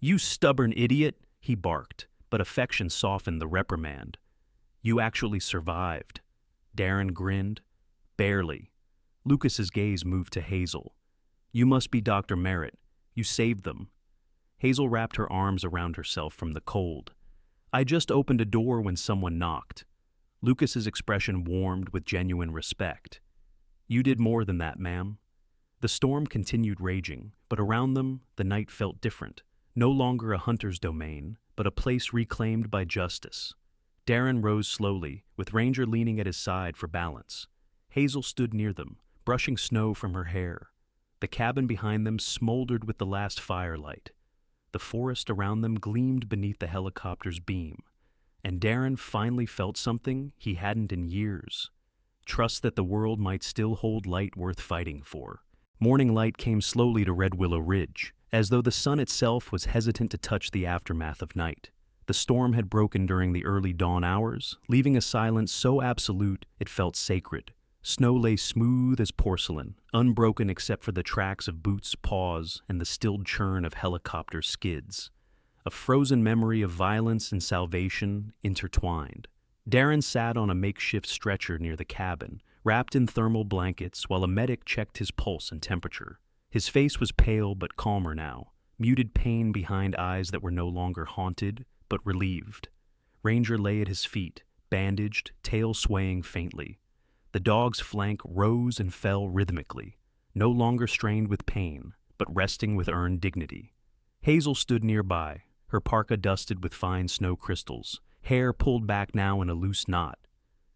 "You stubborn idiot," he barked, but affection softened the reprimand. "You actually survived." Darren grinned. "Barely." Lucas's gaze moved to Hazel. "You must be Dr. Merritt. You saved them." Hazel wrapped her arms around herself from the cold. "I just opened a door when someone knocked." Lucas's expression warmed with genuine respect. "You did more than that, ma'am." The storm continued raging, but around them the night felt different. No longer a hunter's domain, but a place reclaimed by justice. Darren rose slowly, with Ranger leaning at his side for balance. Hazel stood near them, brushing snow from her hair. The cabin behind them smoldered with the last firelight. The forest around them gleamed beneath the helicopter's beam. And Darren finally felt something he hadn't in years. Trust that the world might still hold light worth fighting for. Morning light came slowly to Red Willow Ridge, as though the sun itself was hesitant to touch the aftermath of night. The storm had broken during the early dawn hours, leaving a silence so absolute it felt sacred. Snow lay smooth as porcelain, unbroken except for the tracks of boots' paws and the stilled churn of helicopter skids. A frozen memory of violence and salvation intertwined. Darren sat on a makeshift stretcher near the cabin, wrapped in thermal blankets while a medic checked his pulse and temperature. His face was pale but calmer now, muted pain behind eyes that were no longer haunted, but relieved. Ranger lay at his feet, bandaged, tail swaying faintly. The dog's flank rose and fell rhythmically, no longer strained with pain, but resting with earned dignity. Hazel stood nearby, her parka dusted with fine snow crystals, hair pulled back now in a loose knot.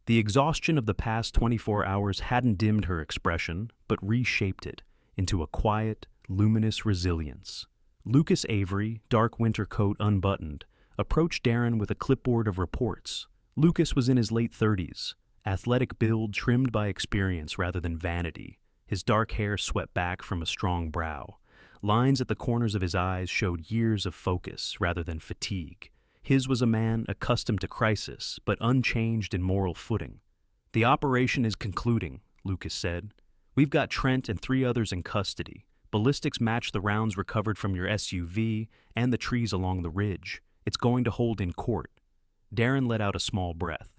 The exhaustion of the past 24 hours hadn't dimmed her expression, but reshaped it into a quiet, luminous resilience. Lucas Avery, dark winter coat unbuttoned, approached Darren with a clipboard of reports. Lucas was in his late 30s, athletic build trimmed by experience rather than vanity. His dark hair swept back from a strong brow. Lines at the corners of his eyes showed years of focus rather than fatigue. His was a man accustomed to crisis, but unchanged in moral footing. "The operation is concluding," Lucas said. "We've got Trent and 3 others in custody. Ballistics match the rounds recovered from your SUV and the trees along the ridge. It's going to hold in court." Darren let out a small breath.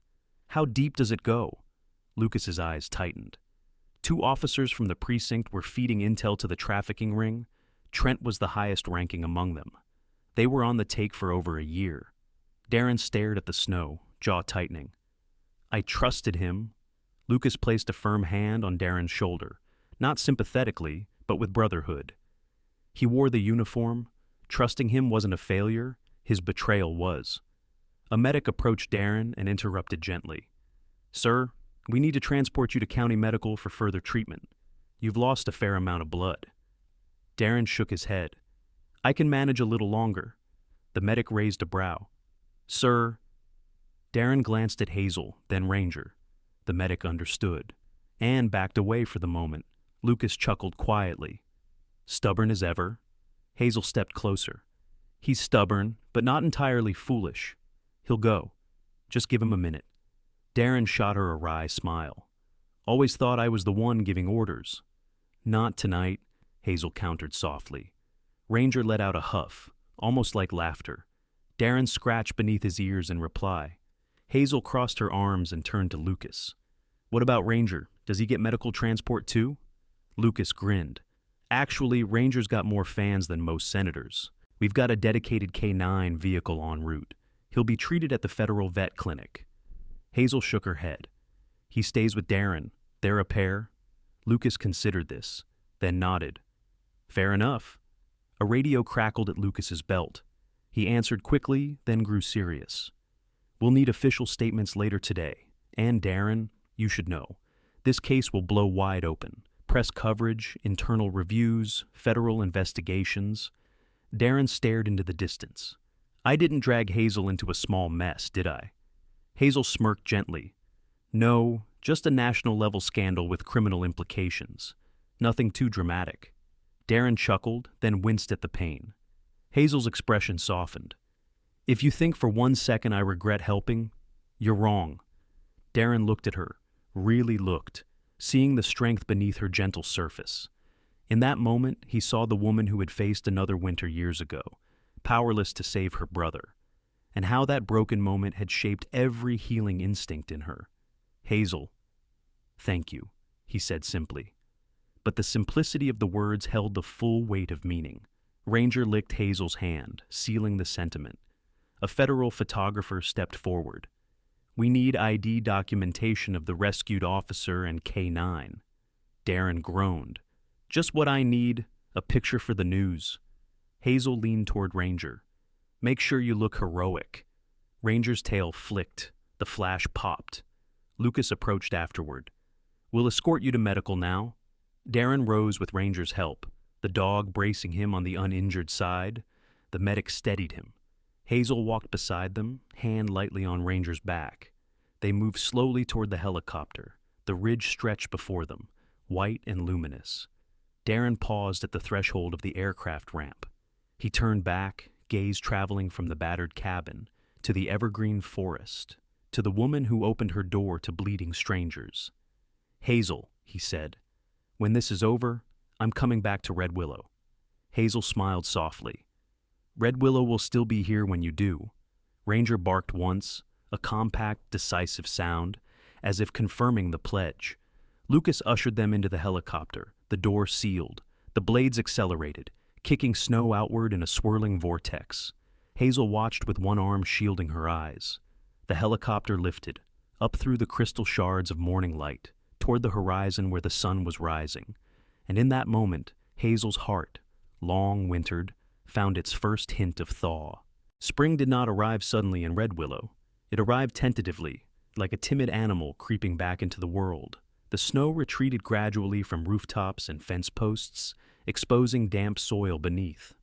"How deep does it go?" Lucas's eyes tightened. 2 officers from the precinct were feeding intel to the trafficking ring. Trent was the highest ranking among them. They were on the take for over a year. Darren stared at the snow, jaw tightening. "I trusted him." Lucas placed a firm hand on Darren's shoulder, not sympathetically, but with brotherhood. He wore the uniform. Trusting him wasn't a failure, his betrayal was. A medic approached Darren and interrupted gently. "Sir, we need to transport you to county medical for further treatment. You've lost a fair amount of blood." Darren shook his head. "I can manage a little longer." The medic raised a brow. "Sir." Darren glanced at Hazel, then Ranger. The medic understood, and backed away for the moment. Lucas chuckled quietly. "Stubborn as ever?" Hazel stepped closer. "He's stubborn, but not entirely foolish. He'll go. Just give him a minute." Darren shot her a wry smile. "Always thought I was the one giving orders." "Not tonight," Hazel countered softly. Ranger let out a huff, almost like laughter. Darren scratched beneath his ears in reply. Hazel crossed her arms and turned to Lucas. "What about Ranger? Does he get medical transport too?" Lucas grinned. "Actually, Ranger's got more fans than most senators. We've got a dedicated K9 vehicle en route. He'll be treated at the federal vet clinic." Hazel shook her head. "He stays with Darren. They're a pair." Lucas considered this, then nodded. "Fair enough." A radio crackled at Lucas's belt. He answered quickly, then grew serious. "We'll need official statements later today. And Darren, you should know. This case will blow wide open. Press coverage, internal reviews, federal investigations." Darren stared into the distance. "I didn't drag Hazel into a small mess, did I?" Hazel smirked gently. "No, just a national-level scandal with criminal implications. Nothing too dramatic." Darren chuckled, then winced at the pain. Hazel's expression softened. If you think for 1 second I regret helping, you're wrong. Darren looked at her, really looked, seeing the strength beneath her gentle surface. In that moment, he saw the woman who had faced another winter years ago, powerless to save her brother, and how that broken moment had shaped every healing instinct in her. "Hazel, thank you," he said simply. But the simplicity of the words held the full weight of meaning. Ranger licked Hazel's hand, sealing the sentiment. A federal photographer stepped forward. "We need ID documentation of the rescued officer and K9. Darren groaned. "Just what I need, a picture for the news." Hazel leaned toward Ranger. "Make sure you look heroic." Ranger's tail flicked. The flash popped. Lucas approached afterward. "We'll escort you to medical now." Darren rose with Ranger's help, the dog bracing him on the uninjured side. The medic steadied him. Hazel walked beside them, hand lightly on Ranger's back. They moved slowly toward the helicopter. The ridge stretched before them, white and luminous. Darren paused at the threshold of the aircraft ramp. He turned back, gaze traveling from the battered cabin to the evergreen forest, to the woman who opened her door to bleeding strangers. "Hazel," he said, "when this is over, I'm coming back to Red Willow." Hazel smiled softly. "Red Willow will still be here when you do." Ranger barked once, a compact, decisive sound, as if confirming the pledge. Lucas ushered them into the helicopter, the door sealed. The blades accelerated, kicking snow outward in a swirling vortex. Hazel watched with one arm shielding her eyes. The helicopter lifted, up through the crystal shards of morning light, toward the horizon where the sun was rising. And in that moment, Hazel's heart, long wintered, found its first hint of thaw. Spring did not arrive suddenly in Red Willow. It arrived tentatively, like a timid animal creeping back into the world. The snow retreated gradually from rooftops and fence posts, exposing damp soil beneath.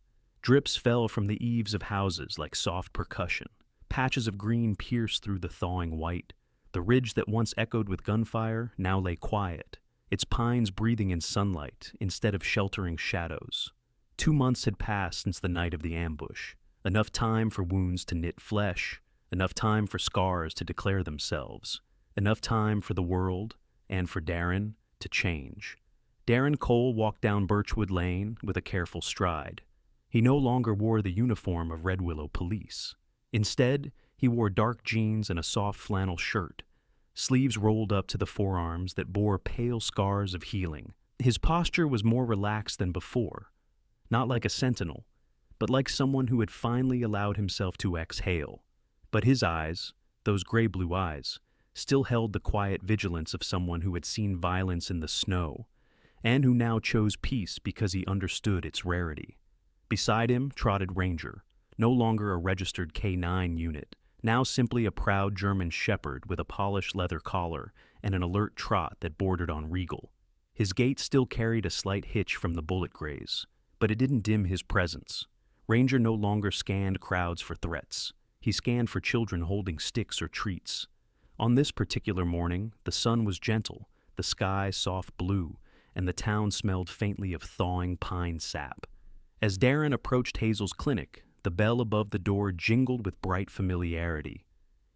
Drips fell from the eaves of houses like soft percussion. Patches of green pierced through the thawing white. The ridge that once echoed with gunfire now lay quiet, its pines breathing in sunlight instead of sheltering shadows. 2 months had passed since the night of the ambush. Enough time for wounds to knit flesh, enough time for scars to declare themselves, enough time for the world, and for Darren, to change. Darren Cole walked down Birchwood Lane with a careful stride. He no longer wore the uniform of Red Willow Police. Instead, he wore dark jeans and a soft flannel shirt, sleeves rolled up to the forearms that bore pale scars of healing. His posture was more relaxed than before, not like a sentinel, but like someone who had finally allowed himself to exhale. But his eyes, those gray-blue eyes, still held the quiet vigilance of someone who had seen violence in the snow, and who now chose peace because he understood its rarity. Beside him trotted Ranger, no longer a registered K9 unit, now simply a proud German shepherd with a polished leather collar and an alert trot that bordered on regal. His gait still carried a slight hitch from the bullet graze, but it didn't dim his presence. Ranger no longer scanned crowds for threats. He scanned for children holding sticks or treats. On this particular morning, the sun was gentle, the sky soft blue, and the town smelled faintly of thawing pine sap. As Darren approached Hazel's clinic, the bell above the door jingled with bright familiarity.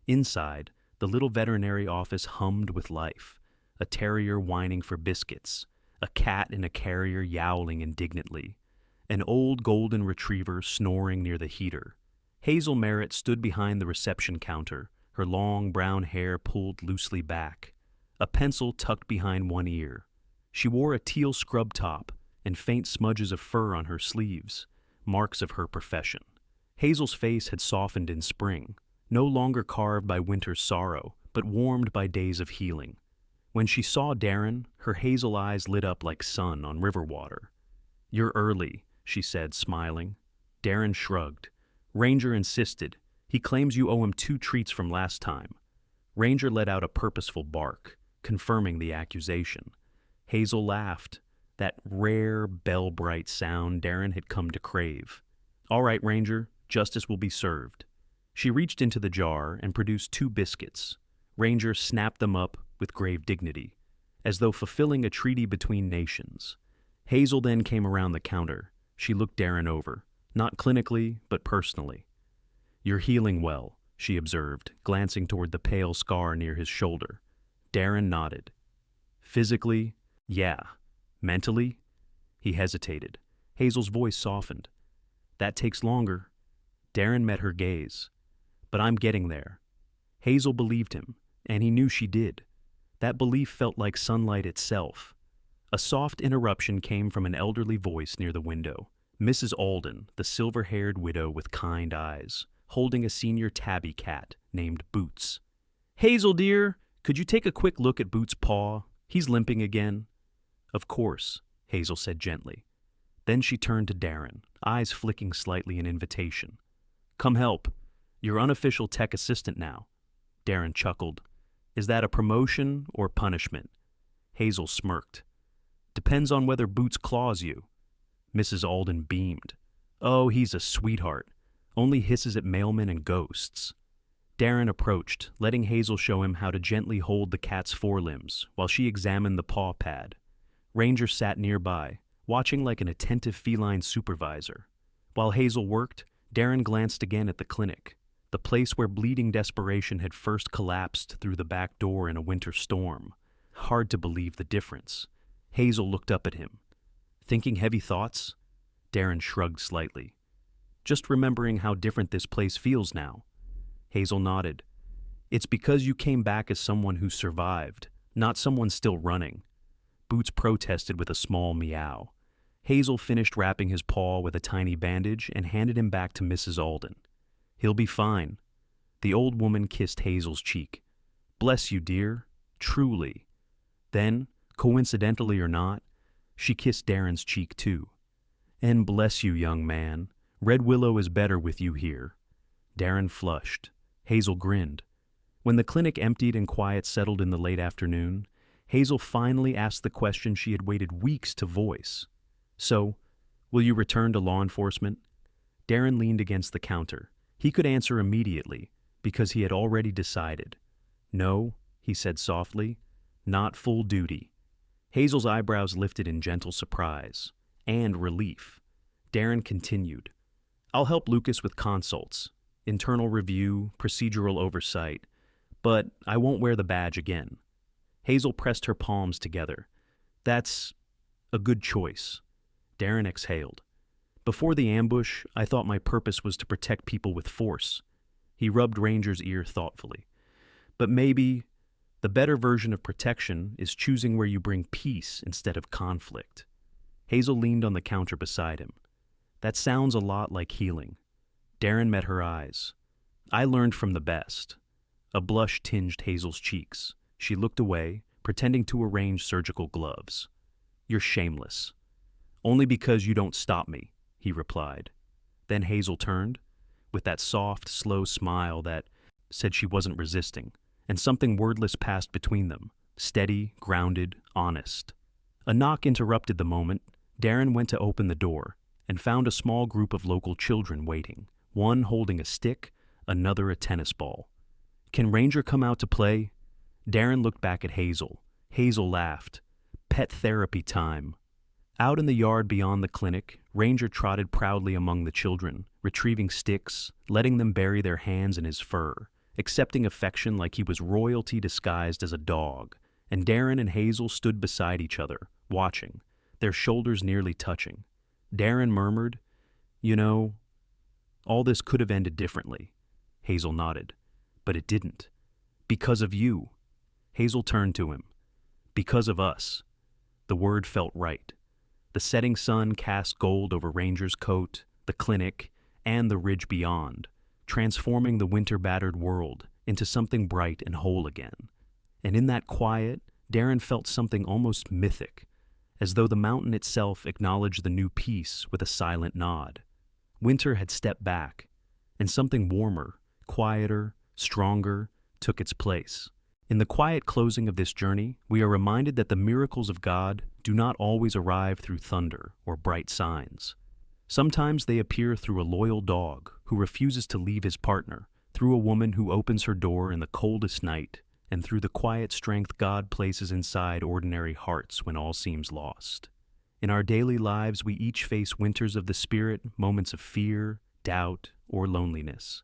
Inside, the little veterinary office hummed with life, a terrier whining for biscuits, a cat in a carrier yowling indignantly, an old golden retriever snoring near the heater. Hazel Merritt stood behind the reception counter, her long brown hair pulled loosely back, a pencil tucked behind one ear. She wore a teal scrub top and faint smudges of fur on her sleeves, marks of her profession. Hazel's face had softened in spring, no longer carved by winter's sorrow, but warmed by days of healing. When she saw Darren, her hazel eyes lit up like sun on river water. "You're early," she said, smiling. Darren shrugged. "Ranger insisted. He claims you owe him 2 treats from last time." Ranger let out a purposeful bark, confirming the accusation. Hazel laughed, that rare, bell-bright sound Darren had come to crave. "All right, Ranger, justice will be served." She reached into the jar and produced 2 biscuits. Ranger snapped them up with grave dignity, as though fulfilling a treaty between nations. Hazel then came around the counter. She looked Darren over, not clinically, but personally. "You're healing well," she observed, glancing toward the pale scar near his shoulder. Darren nodded. "Physically, yeah. Mentally?" He hesitated. Hazel's voice softened. "That takes longer." Darren met her gaze. "But I'm getting there." Hazel believed him, and he knew she did. That belief felt like sunlight itself. A soft interruption came from an elderly voice near the window. Mrs. Alden, the silver-haired widow with kind eyes, holding a senior tabby cat named Boots. "Hazel, dear, could you take a quick look at Boots' paw? He's limping again." "Of course," Hazel said gently. Then she turned to Darren, eyes flicking slightly in invitation. "Come help. You're unofficial tech assistant now." Darren chuckled. "Is that a promotion or punishment?" Hazel smirked. "Depends on whether Boots claws you." Mrs. Alden beamed. "Oh, he's a sweetheart. Only hisses at mailmen and ghosts." Darren approached, letting Hazel show him how to gently hold the cat's forelimbs while she examined the paw pad. Ranger sat nearby, watching like an attentive feline supervisor. While Hazel worked, Darren glanced again at the clinic, the place where bleeding desperation had first collapsed through the back door in a winter storm. Hard to believe the difference. Hazel looked up at him. "Thinking heavy thoughts?" Darren shrugged slightly. "Just remembering how different this place feels now." Hazel nodded. "It's because you came back as someone who survived, not someone still running." Boots protested with a small meow. Hazel finished wrapping his paw with a tiny bandage and handed him back to Mrs. Alden. "He'll be fine." The old woman kissed Hazel's cheek. "Bless you, dear. Truly." Then, coincidentally or not, she kissed Darren's cheek too. "And bless you, young man. Red Willow is better with you here." Darren flushed. Hazel grinned. When the clinic emptied and quiet settled in the late afternoon, Hazel finally asked the question she had waited weeks to voice. "So, will you return to law enforcement?" Darren leaned against the counter. He could answer immediately, because he had already decided. "No," he said softly, "not full duty." Hazel's eyebrows lifted in gentle surprise and relief. Darren continued. "I'll help Lucas with consults, internal review, procedural oversight, but I won't wear the badge again." Hazel pressed her palms together. "That's a good choice." Darren exhaled. "Before the ambush, I thought my purpose was to protect people with force." He rubbed Ranger's ear thoughtfully. "But maybe the better version of protection is choosing where you bring peace instead of conflict." Hazel leaned on the counter beside him. "That sounds a lot like healing." Darren met her eyes. "I learned from the best." A blush tinged Hazel's cheeks. She looked away, pretending to arrange surgical gloves. "You're shameless." "Only because you don't stop me," he replied. Then Hazel turned, with that soft, slow smile that said she wasn't resisting, and something wordless passed between them, steady, grounded, honest. A knock interrupted the moment. Darren went to open the door and found a small group of local children waiting, one holding a stick, another a tennis ball. "Can Ranger come out to play?" Darren looked back at Hazel. Hazel laughed. "Pet therapy time." Out in the yard beyond the clinic, Ranger trotted proudly among the children, retrieving sticks, letting them bury their hands in his fur, accepting affection like he was royalty disguised as a dog. And Darren and Hazel stood beside each other, watching, their shoulders nearly touching. Darren murmured, "You know, all this could have ended differently." Hazel nodded. "But it didn't. Because of you." Hazel turned to him. "Because of us." The word felt right. The setting sun cast gold over Ranger's coat, the clinic, and the ridge beyond, transforming the winter-battered world into something bright and whole again. And in that quiet, Darren felt something almost mythic, as though the mountain itself acknowledged the new peace with a silent nod. Winter had stepped back, and something warmer, quieter, stronger, took its place. In the quiet closing of this journey, we are reminded that the miracles of God do not always arrive through thunder or bright signs. Sometimes they appear through a loyal dog who refuses to leave his partner, through a woman who opens her door in the coldest night, and through the quiet strength God places inside ordinary hearts when all seems lost. In our daily lives, we each face winters of the spirit, moments of fear, doubt, or loneliness.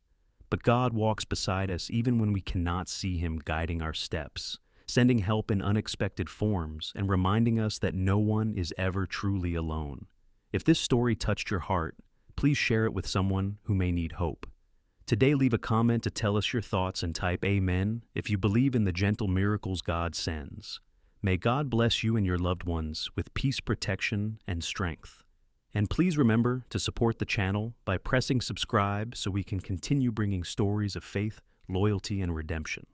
But God walks beside us even when we cannot see Him guiding our steps, sending help in unexpected forms and reminding us that no one is ever truly alone. If this story touched your heart, please share it with someone who may need hope. Today, leave a comment to tell us your thoughts and type Amen if you believe in the gentle miracles God sends. May God bless you and your loved ones with peace, protection, and strength. And please remember to support the channel by pressing subscribe so we can continue bringing stories of faith, loyalty, and redemption.